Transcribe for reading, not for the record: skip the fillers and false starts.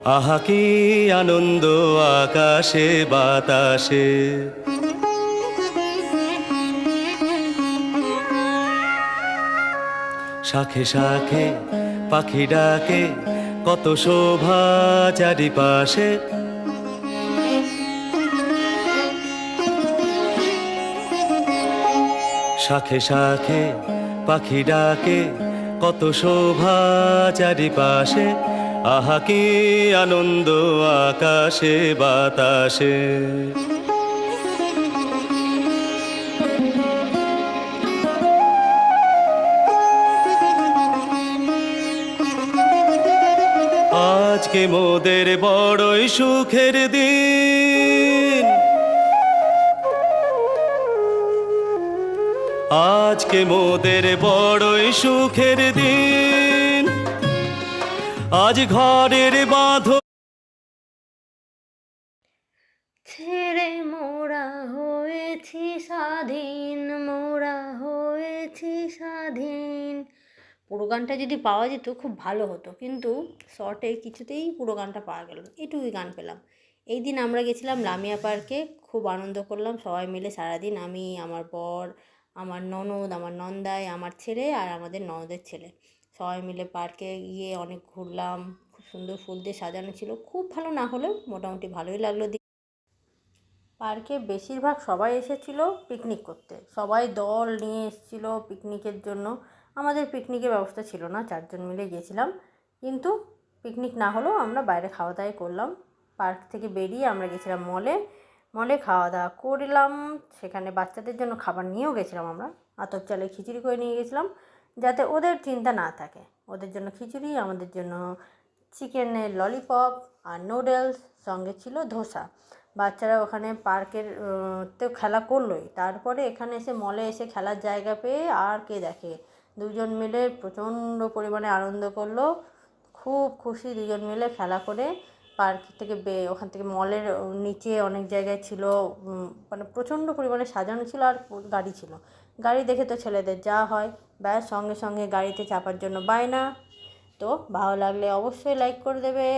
আহা কি আনন্দ আকাশে বাতাসে, শাখে শাখে পাখি ডাকে, কত শোভা চারিপাশে। শাখে শাখে পাখি ডাকে, কত শোভা চারিপাশে। আহা কি আনন্দ আকাশে বাতাসে। আজকে মোদের বড়ই সুখের দিন, আজকে মোদের বড়ই সুখের দিন। আজ ঘরের বাঁধন ছেড়ে মোরা হয়েছি স্বাধীন, মোরা হয়েছি স্বাধীন। পুরো গানটা যদি পাওয়া যেত খুব ভালো হতো, কিন্তু শর্টে কিছুতেই পুরো গানটা পাওয়া গেল না, এটুকুই গান পেলাম। এই দিন আমরা গেছিলাম লামিয়া পার্কে, খুব আনন্দ করলাম সবাই মিলে সারাদিন। আমি, আমার বর, আমার ননদ, আমার নন্দাই, আমার ছেলে আর আমাদের ননদের ছেলে সবাই মিলে পার্কে গিয়ে অনেক ঘুরলাম। খুব সুন্দর ফুল দিয়ে সাজানো ছিল, খুব ভালো না হলেও মোটামুটি ভালোই লাগলো। পার্কে বেশিরভাগ সবাই এসেছিল পিকনিক করতে, সবাই দল নিয়ে এসেছিল পিকনিকের জন্য। আমাদের পিকনিকের ব্যবস্থা ছিল না, 4জন মিলে গিয়েছিলাম, কিন্তু পিকনিক না হলেও আমরা বাইরে খাওয়া দাওয়া করলাম। পার্ক থেকে বেরিয়ে আমরা গেছিলাম মলে, মলে খাওয়া দাওয়া করলাম। সেখানে বাচ্চাদের জন্য খাবার নিয়েও গেছিলাম আমরা, আতপ চালে খিচুড়ি করে নিয়ে গেছিলাম, যাতে ওদের চিন্তা না থাকে। ওদের জন্য খিচুড়ি, আমাদের জন্য চিকেনের ললিপপ আর নুডলস, সঙ্গে ছিল ধোসা। বাচ্চারা ওখানে পার্কের তো খেলা করলোই, তারপরে এখানে এসে মলে এসে খেলার জায়গা পেয়ে আর কে দেখে। দুজন মিলে প্রচণ্ড পরিমাণে আনন্দ করলো, খুব খুশি দুজন মিলে খেলা করে। পার্ক থেকে ওখান থেকে মলের নিচে অনেক জায়গায় ছিল, মানে প্রচণ্ড পরিমাণে সাজানো ছিল, আর গাড়ি ছিল। গাড়ি দেখে তো ছেলেদের যা হয়, ব্যাস সঙ্গে সঙ্গে গাড়িতে চাপার জন্য বায়না। তো ভালো লাগলে অবশ্যই লাইক করে দেবে।